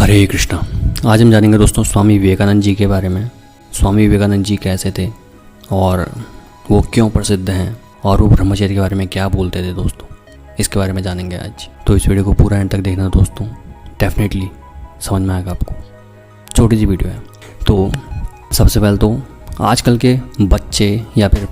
हरे कृष्णा। आज हम जानेंगे दोस्तों स्वामी विवेकानंद जी के बारे में। स्वामी विवेकानंद जी कैसे थे और वो क्यों प्रसिद्ध हैं और वो ब्रह्मचर्य के बारे में क्या बोलते थे दोस्तों, इसके बारे में जानेंगे आज। तो इस वीडियो को पूरा एंड तक देखना दोस्तों, डेफिनेटली समझ में आएगा आपको। छोटी सी वीडियो है। तो सबसे पहले तो आजकल के बच्चे या फिर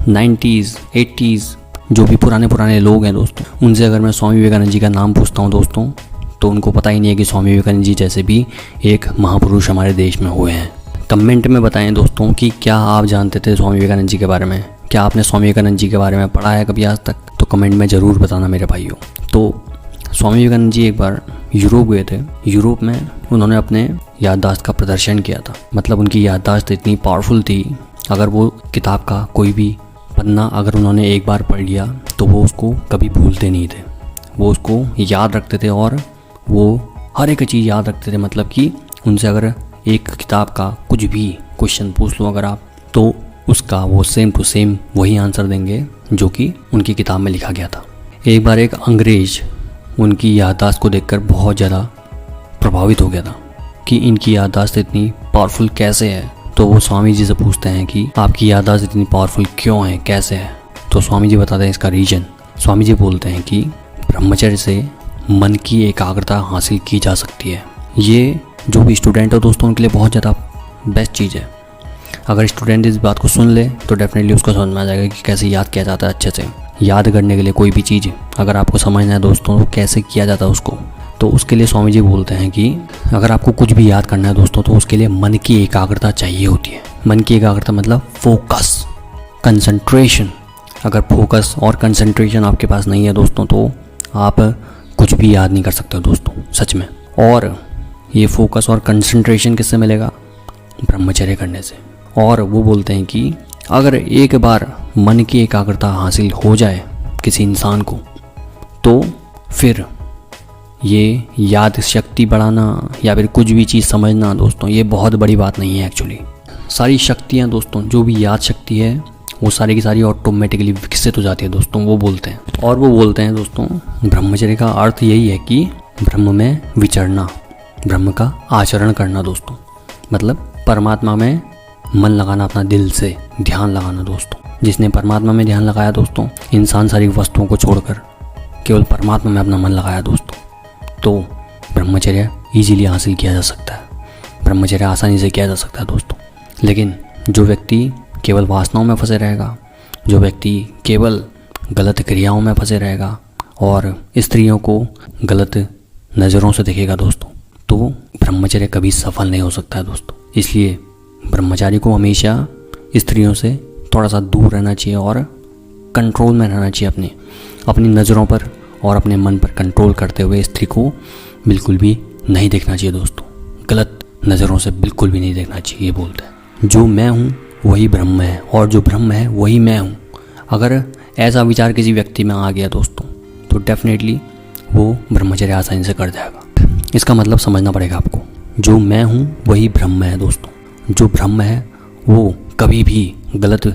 90s 80s जो भी पुराने लोग हैं दोस्तों, उनसे अगर मैं स्वामी विवेकानंद जी का नाम पूछता हूँ दोस्तों, तो उनको पता ही नहीं है कि स्वामी विवेकानंद जी जैसे भी एक महापुरुष हमारे देश में हुए हैं। कमेंट में बताएं दोस्तों कि क्या आप जानते थे स्वामी विवेकानंद जी के बारे में, क्या आपने स्वामी विवेकानंद जी के बारे में पढ़ा है कभी आज तक, तो कमेंट में ज़रूर बताना मेरे भाइयों। तो स्वामी विवेकानंद जी एक बार यूरोप गए थे। यूरोप में उन्होंने अपने याददाश्त का प्रदर्शन किया था। मतलब उनकी याददाश्त इतनी पावरफुल थी, अगर वो किताब का कोई भी पन्ना अगर उन्होंने एक बार पढ़ लिया तो वो उसको कभी भूलते नहीं थे, वो उसको याद रखते थे और वो हर एक चीज़ याद रखते थे। मतलब कि उनसे अगर एक किताब का कुछ भी क्वेश्चन पूछ लो अगर आप, तो उसका वो सेम टू सेम वही आंसर देंगे जो कि उनकी किताब में लिखा गया था। एक बार एक अंग्रेज उनकी याददाश्त को देखकर बहुत ज़्यादा प्रभावित हो गया था कि इनकी याददाश्त इतनी पावरफुल कैसे है। तो वो स्वामी जी से पूछते हैं कि आपकी याददाश्त इतनी पावरफुल क्यों है, कैसे है। तो स्वामी जी बताते हैं इसका रीजन। स्वामी जी बोलते हैं कि ब्रह्मचर्य से मन की एकाग्रता हासिल की जा सकती है। ये जो भी स्टूडेंट है दोस्तों उनके लिए बहुत ज़्यादा बेस्ट चीज़ है। अगर स्टूडेंट इस बात को सुन ले तो डेफिनेटली उसको समझ में आ जाएगा कि कैसे याद किया जाता है। अच्छे से याद करने के लिए कोई भी चीज़ अगर आपको समझना है दोस्तों तो कैसे किया जाता है उसको, तो उसके लिए स्वामी जी बोलते हैं कि अगर आपको कुछ भी याद करना है दोस्तों तो उसके लिए मन की एकाग्रता चाहिए होती है। मन की एकाग्रता मतलब फोकस, कंसंट्रेशन। अगर फोकस और कंसंट्रेशन आपके पास नहीं है दोस्तों तो आप कुछ भी याद नहीं कर सकते दोस्तों, सच में। और ये फोकस और कंसंट्रेशन किससे मिलेगा? ब्रह्मचर्य करने से। और वो बोलते हैं कि अगर एक बार मन की एकाग्रता हासिल हो जाए किसी इंसान को, तो फिर ये याद शक्ति बढ़ाना या फिर कुछ भी चीज़ समझना दोस्तों, ये बहुत बड़ी बात नहीं है एक्चुअली। सारी शक्तियाँ दोस्तों, जो भी याद शक्ति है वो सारी की सारी ऑटोमेटिकली विकसित हो जाती है दोस्तों, वो बोलते हैं। और वो बोलते हैं दोस्तों ब्रह्मचर्य का अर्थ यही है कि ब्रह्म में विचरना, ब्रह्म का आचरण करना दोस्तों। मतलब परमात्मा में मन लगाना, अपना दिल से ध्यान लगाना दोस्तों। जिसने परमात्मा में ध्यान लगाया दोस्तों, इन सांसारिक वस्तुओं को छोड़कर केवल परमात्मा में अपना मन लगाया दोस्तों, तो ब्रह्मचर्य ईजिली हासिल किया जा सकता है। ब्रह्मचर्य आसानी से किया जा सकता है दोस्तों। लेकिन जो व्यक्ति केवल वासनाओं में फंसे रहेगा, जो व्यक्ति केवल गलत क्रियाओं में फंसे रहेगा और स्त्रियों को गलत नज़रों से देखेगा दोस्तों, तो ब्रह्मचर्य कभी सफल नहीं हो सकता है दोस्तों। इसलिए ब्रह्मचारी को हमेशा स्त्रियों से थोड़ा सा दूर रहना चाहिए और कंट्रोल में रहना चाहिए। अपनी नज़रों पर और अपने मन पर कंट्रोल करते हुए स्त्री को बिल्कुल भी नहीं देखना चाहिए दोस्तों। गलत नज़रों से बिल्कुल भी नहीं देखना चाहिए। ये बोलते हैं जो मैं हूँ वही ब्रह्म है और जो ब्रह्म है वही मैं हूँ। अगर ऐसा विचार किसी व्यक्ति में आ गया दोस्तों तो डेफिनेटली वो ब्रह्मचर्य आसानी से कर जाएगा। इसका मतलब समझना पड़ेगा आपको, जो मैं हूँ वही ब्रह्म है दोस्तों। जो ब्रह्म है वो कभी भी गलत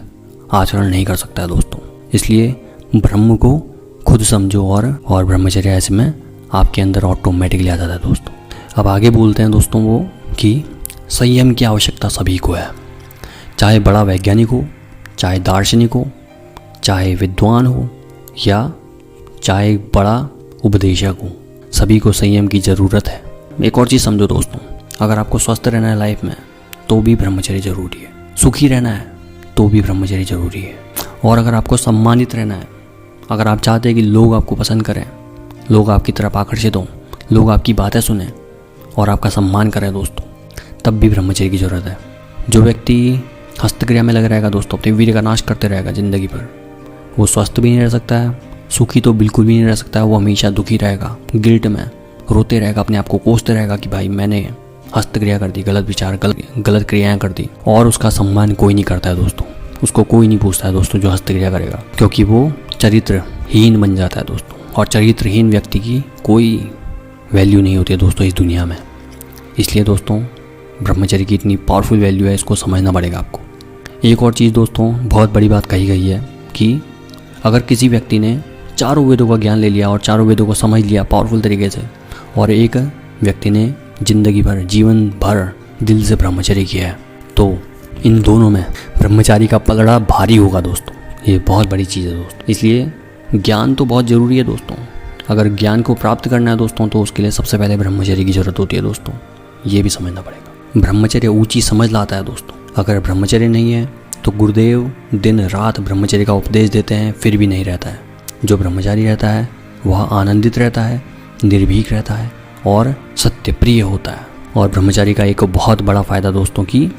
आचरण नहीं कर सकता है दोस्तों। इसलिए ब्रह्म को खुद समझो और ब्रह्मचर्य ऐसे में आपके अंदर ऑटोमेटिकली आ जाता है दोस्तों। अब आगे बोलते हैं दोस्तों वो कि संयम की आवश्यकता सभी को है, चाहे बड़ा वैज्ञानिक हो, चाहे दार्शनिक हो, चाहे विद्वान हो या चाहे बड़ा उपदेशक हो, सभी को संयम की ज़रूरत है। एक और चीज़ समझो दोस्तों, अगर आपको स्वस्थ रहना है लाइफ में तो भी ब्रह्मचर्य ज़रूरी है। सुखी रहना है तो भी ब्रह्मचर्य ज़रूरी है। और अगर आपको सम्मानित रहना है, अगर आप चाहते हैं कि लोग आपको पसंद करें, लोग आपकी तरफ आकर्षित हों, लोग आपकी बातें सुनें और आपका सम्मान करें दोस्तों, तब भी ब्रह्मचर्य की ज़रूरत है। जो व्यक्ति हस्तक्रिया में लगा रहेगा दोस्तों, अपने वीर्य का नाश करते रहेगा ज़िंदगी भर, वो स्वस्थ भी नहीं रह सकता है, सुखी तो बिल्कुल भी नहीं रह सकता है। वो हमेशा दुखी रहेगा, गिल्ट में रोते रहेगा, अपने आप को कोसते रहेगा कि भाई मैंने हस्तक्रिया कर दी, गलत विचार गलत क्रियाएँ कर दी। और उसका सम्मान कोई नहीं करता है दोस्तों, उसको कोई नहीं पूछता है दोस्तों जो हस्तक्रिया करेगा, क्योंकि वो चरित्रहीन बन जाता है दोस्तों। और चरित्रहीन व्यक्ति की कोई वैल्यू नहीं होती है दोस्तों इस दुनिया में। इसलिए दोस्तों ब्रह्मचर्य की इतनी पावरफुल वैल्यू है, इसको समझना पड़ेगा आपको। एक और चीज़ दोस्तों, बहुत बड़ी बात कही गई है कि अगर किसी व्यक्ति ने चारों वेदों का ज्ञान ले लिया और चारों वेदों को समझ लिया पावरफुल तरीके से, और एक व्यक्ति ने जिंदगी भर, जीवन भर दिल से ब्रह्मचर्य किया है, तो इन दोनों में ब्रह्मचारी का पलड़ा भारी होगा दोस्तों। ये बहुत बड़ी चीज़ है दोस्तों। इसलिए ज्ञान तो बहुत ज़रूरी है दोस्तों। अगर ज्ञान को प्राप्त करना है दोस्तों तो उसके लिए सबसे पहले ब्रह्मचर्य की ज़रूरत होती है दोस्तों। ये भी समझना पड़ेगा। ब्रह्मचर्य ऊंची समझ लाता है दोस्तों। अगर ब्रह्मचर्य नहीं है तो गुरुदेव दिन रात ब्रह्मचर्य का उपदेश देते हैं, फिर भी नहीं रहता है। जो ब्रह्मचारी रहता है वह आनंदित रहता है, निर्भीक रहता है और सत्यप्रिय होता है। और ब्रह्मचारी का एक बहुत बड़ा फ़ायदा दोस्तों कि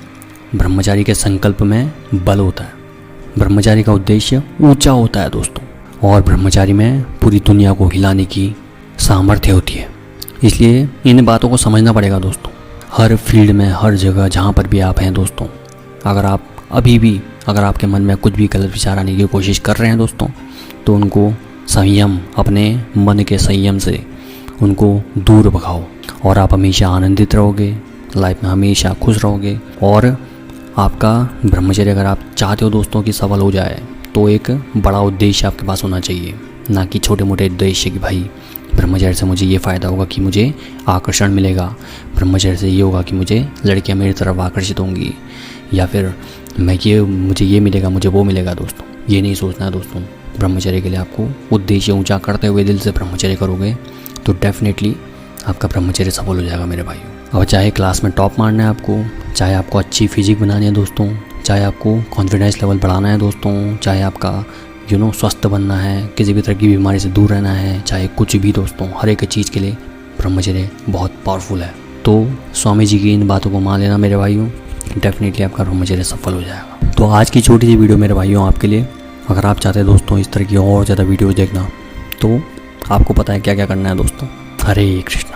ब्रह्मचारी के संकल्प में बल होता है। ब्रह्मचारी का उद्देश्य ऊंचा होता है दोस्तों। और ब्रह्मचारी में पूरी दुनिया को हिलाने की सामर्थ्य होती है। इसलिए इन बातों को समझना पड़ेगा दोस्तों। हर फील्ड में, हर जगह जहाँ पर भी आप हैं दोस्तों, अगर आप अभी भी अगर आपके मन में कुछ भी गलत विचार आने की कोशिश कर रहे हैं दोस्तों, तो उनको संयम, अपने मन के संयम से उनको दूर भगाओ और आप हमेशा आनंदित रहोगे, लाइफ में हमेशा खुश रहोगे। और आपका ब्रह्मचर्य अगर आप चाहते हो दोस्तों कि सफल हो जाए, तो एक बड़ा उद्देश्य आपके पास होना चाहिए, ना कि छोटे मोटे उद्देश्य कि भाई ब्रह्मचर्य से मुझे ये फ़ायदा होगा कि मुझे आकर्षण मिलेगा, ब्रह्मचर्य से ये होगा कि मुझे लड़कियां मेरी तरफ आकर्षित होंगी, या फिर मुझे ये मिलेगा, मुझे वो मिलेगा दोस्तों। ये नहीं सोचना है दोस्तों। ब्रह्मचर्य के लिए आपको उद्देश्य ऊंचा करते हुए दिल से ब्रह्मचर्य करोगे तो डेफिनेटली आपका ब्रह्मचर्य सफल हो जाएगा मेरे भाइयों। अब चाहे क्लास में टॉप मारना है आपको, चाहे आपको अच्छी फिजिक बनानी है दोस्तों, चाहे आपको कॉन्फिडेंस लेवल बढ़ाना है दोस्तों, चाहे आपका स्वस्थ बनना है, किसी भी तरह की बीमारी से दूर रहना है, चाहे कुछ भी दोस्तों, हर एक चीज़ के लिए ब्रह्मचर्य बहुत पावरफुल है। तो स्वामी जी की इन बातों को मान लेना मेरे भाइयों, डेफिनेटली आपका ब्रह्मचर्य सफल हो जाएगा। तो आज की छोटी सी वीडियो मेरे भाइयों आपके लिए। अगर आप चाहते हैं दोस्तों इस तरह की और ज़्यादा वीडियोज़ देखना, तो आपको पता है क्या क्या करना है दोस्तों। हरे कृष्ण।